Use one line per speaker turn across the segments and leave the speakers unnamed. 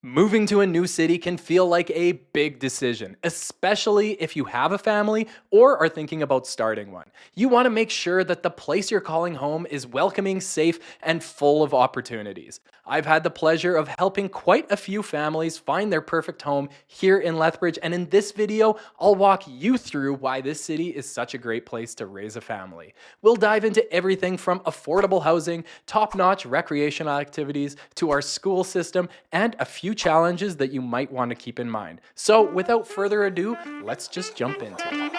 Moving to a new city can feel like a big decision, especially if you have a family or are thinking about starting one. You want to make sure that the place you're calling home is welcoming, safe, and full of opportunities. I've had the pleasure of helping quite a few families find their perfect home here in Lethbridge, and in this video, I'll walk you through why this city is such a great place to raise a family. We'll dive into everything from affordable housing, top-notch recreational activities, to our school system, and a few challenges that you might want to keep in mind. So without further ado, let's just jump into it.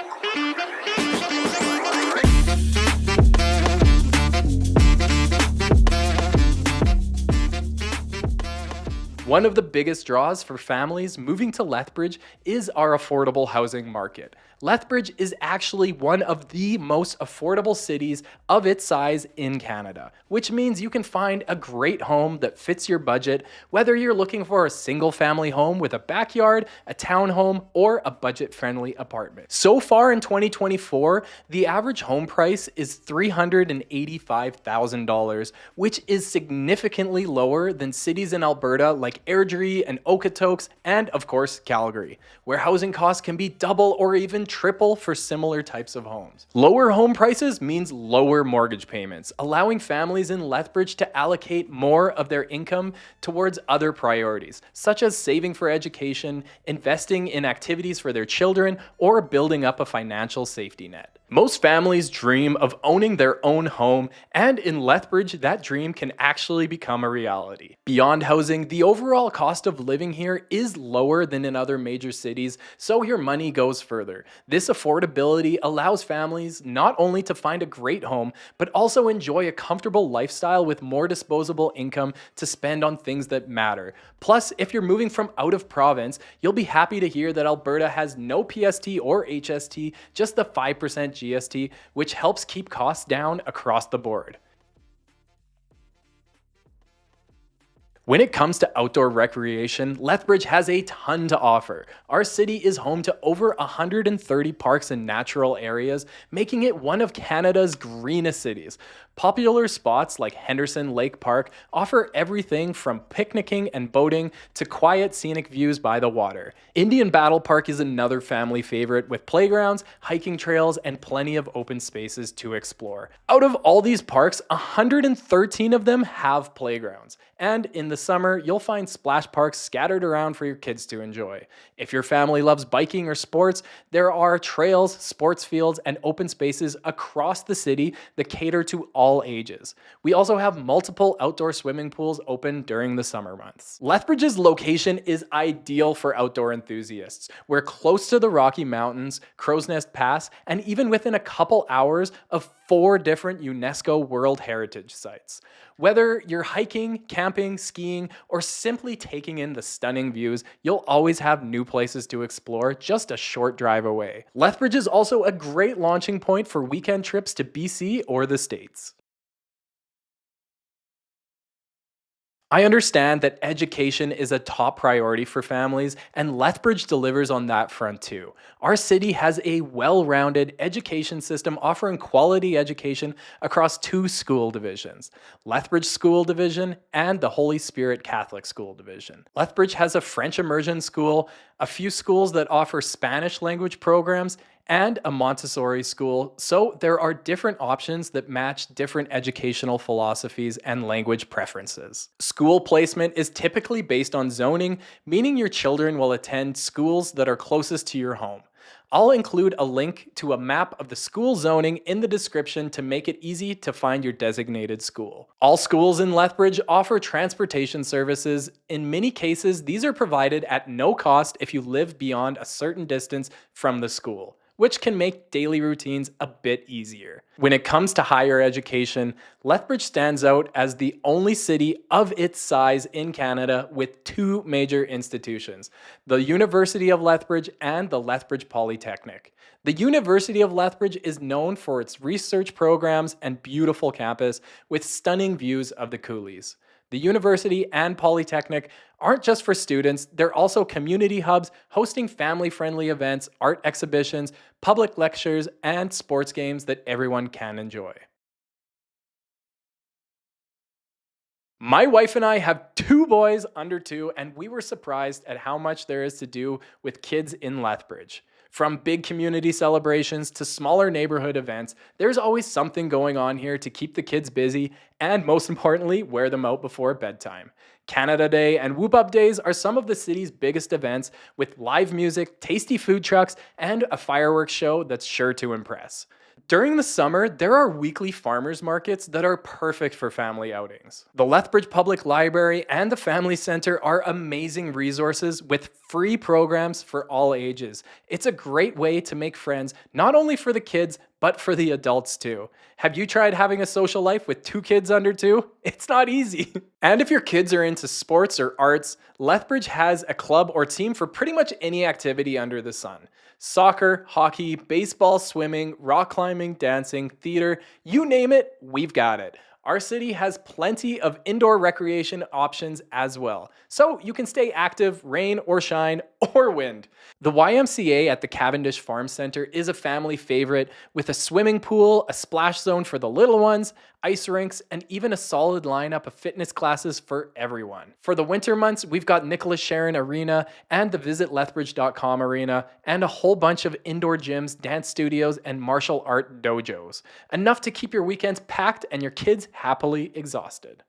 One of the biggest draws for families moving to Lethbridge is our affordable housing market. Lethbridge is actually one of the most affordable cities of its size in Canada, which means you can find a great home that fits your budget, whether you're looking for a single family home with a backyard, a townhome, or a budget-friendly apartment. So far in 2024, the average home price is $385,000, which is significantly lower than cities in Alberta like Airdrie and Okotoks, and of course Calgary, where housing costs can be double or even triple for similar types of homes. Lower home prices means lower mortgage payments, allowing families in Lethbridge to allocate more of their income towards other priorities, such as saving for education, investing in activities for their children, or building up a financial safety net. Most families dream of owning their own home, and in Lethbridge, that dream can actually become a reality. Beyond housing, the overall cost of living here is lower than in other major cities, so your money goes further. This affordability allows families not only to find a great home, but also enjoy a comfortable lifestyle with more disposable income to spend on things that matter. Plus, if you're moving from out of province, you'll be happy to hear that Alberta has no PST or HST, just the 5% GST, which helps keep costs down across the board. When it comes to outdoor recreation, Lethbridge has a ton to offer. Our city is home to over 130 parks and natural areas, making it one of Canada's greenest cities. Popular spots like Henderson Lake Park offer everything from picnicking and boating to quiet scenic views by the water. Indian Battle Park is another family favorite with playgrounds, hiking trails, and plenty of open spaces to explore. Out of all these parks, 113 of them have playgrounds. And in the summer, you'll find splash parks scattered around for your kids to enjoy. If your family loves biking or sports, there are trails, sports fields, and open spaces across the city that cater to all ages. We also have multiple outdoor swimming pools open during the summer months. Lethbridge's location is ideal for outdoor enthusiasts. We're close to the Rocky Mountains, Crow's Nest Pass, and even within a couple hours of 4 different UNESCO World Heritage Sites. Whether you're hiking, camping, skiing, or simply taking in the stunning views, you'll always have new places to explore just a short drive away. Lethbridge is also a great launching point for weekend trips to BC or the States. I understand that education is a top priority for families, and Lethbridge delivers on that front too. Our city has a well-rounded education system offering quality education across 2 school divisions, Lethbridge School Division and the Holy Spirit Catholic School Division. Lethbridge has a French immersion school, a few schools that offer Spanish language programs, and a Montessori school, so there are different options that match different educational philosophies and language preferences. School placement is typically based on zoning, meaning your children will attend schools that are closest to your home. I'll include a link to a map of the school zoning in the description to make it easy to find your designated school. All schools in Lethbridge offer transportation services. In many cases, these are provided at no cost if you live beyond a certain distance from the school, which can make daily routines a bit easier. When it comes to higher education, Lethbridge stands out as the only city of its size in Canada with 2 major institutions, the University of Lethbridge and the Lethbridge Polytechnic. The University of Lethbridge is known for its research programs and beautiful campus with stunning views of the coulees. The university and Polytechnic aren't just for students, they're also community hubs hosting family-friendly events, art exhibitions, public lectures, and sports games that everyone can enjoy. My wife and I have two boys under two, and we were surprised at how much there is to do with kids in Lethbridge. From big community celebrations to smaller neighborhood events, there's always something going on here to keep the kids busy and, most importantly, wear them out before bedtime. Canada Day and Whoop Up Days are some of the city's biggest events with live music, tasty food trucks, and a fireworks show that's sure to impress. During the summer, there are weekly farmers markets that are perfect for family outings. The Lethbridge Public Library and the Family Center are amazing resources with free programs for all ages. It's a great way to make friends, not only for the kids, but for the adults too. Have you tried having a social life with two kids under two? It's not easy. And if your kids are into sports or arts, Lethbridge has a club or team for pretty much any activity under the sun. Soccer, hockey, baseball, swimming, rock climbing, dancing, theater, you name it, we've got it. Our city has plenty of indoor recreation options as well, so you can stay active, rain or shine or wind. The YMCA at the Cavendish Farm Center is a family favorite with a swimming pool, a splash zone for the little ones, ice rinks, and even a solid lineup of fitness classes for everyone. For the winter months, we've got Nicholas Sharon Arena and the visitlethbridge.com arena, and a whole bunch of indoor gyms, dance studios, and martial art dojos. Enough to keep your weekends packed and your kids happily exhausted.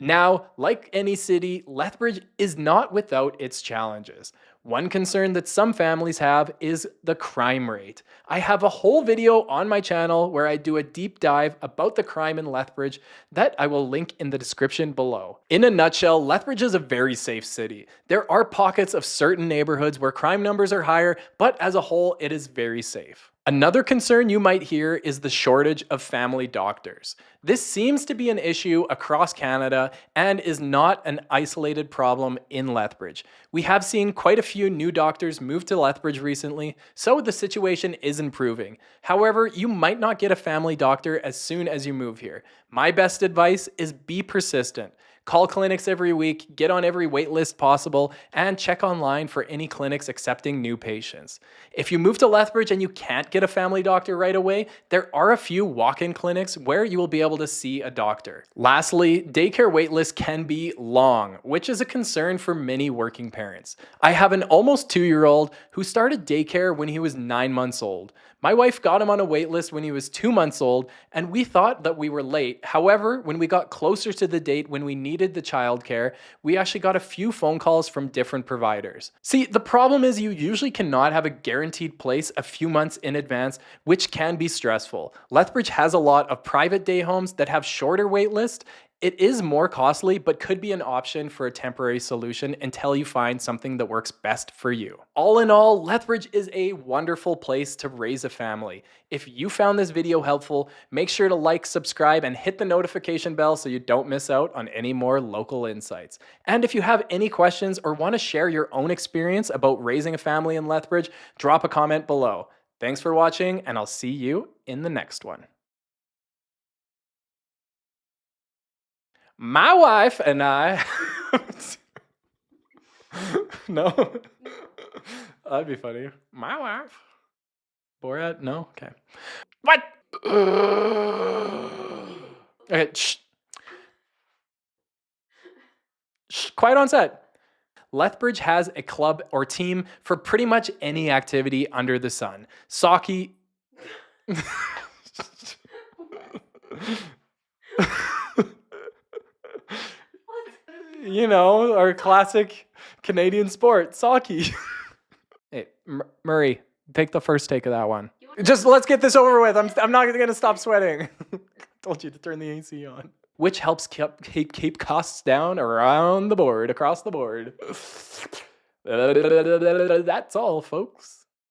Now, like any city, Lethbridge is not without its challenges. One concern that some families have is the crime rate. I have a whole video on my channel where I do a deep dive about the crime in Lethbridge that I will link in the description below. In a nutshell, Lethbridge is a very safe city. There are pockets of certain neighborhoods where crime numbers are higher, but as a whole, it is very safe. Another concern you might hear is the shortage of family doctors. This seems to be an issue across Canada and is not an isolated problem in Lethbridge. We have seen quite a few new doctors move to Lethbridge recently, so the situation is improving. However, you might not get a family doctor as soon as you move here. My best advice is be persistent. Call clinics every week, get on every wait list possible, and check online for any clinics accepting new patients. If you move to Lethbridge and you can't get a family doctor right away, there are a few walk-in clinics where you will be able to see a doctor. Lastly, daycare waitlists can be long, which is a concern for many working parents. I have an almost 2-year-old who started daycare when he was 9 months old. My wife got him on a wait list when he was 2 months old, and we thought that we were late. However, when we got closer to the date when we needed the childcare, we actually got a few phone calls from different providers. See, the problem is you usually cannot have a guaranteed place a few months in advance, which can be stressful. Lethbridge has a lot of private day homes that have shorter wait lists. It is more costly, but could be an option for a temporary solution until you find something that works best for you. All in all, Lethbridge is a wonderful place to raise a family. If you found this video helpful, make sure to like, subscribe, and hit the notification bell so you don't miss out on any more local insights. And if you have any questions or want to share your own experience about raising a family in Lethbridge, drop a comment below. Thanks for watching, and I'll see you in the next one. My wife and I. No, that'd be funny. My wife. Borat? No? Okay. What? Okay, shh. Shh. Quiet on set. Lethbridge has a club or team for pretty much any activity under the sun. Soccer. You know, our classic Canadian sport, soccer. Hey, Murray, take the first take of that one. Just let's get this over with. I'm not going to stop sweating. Told you to turn the AC on. Which helps keep costs down around the board, across the board. That's all, folks.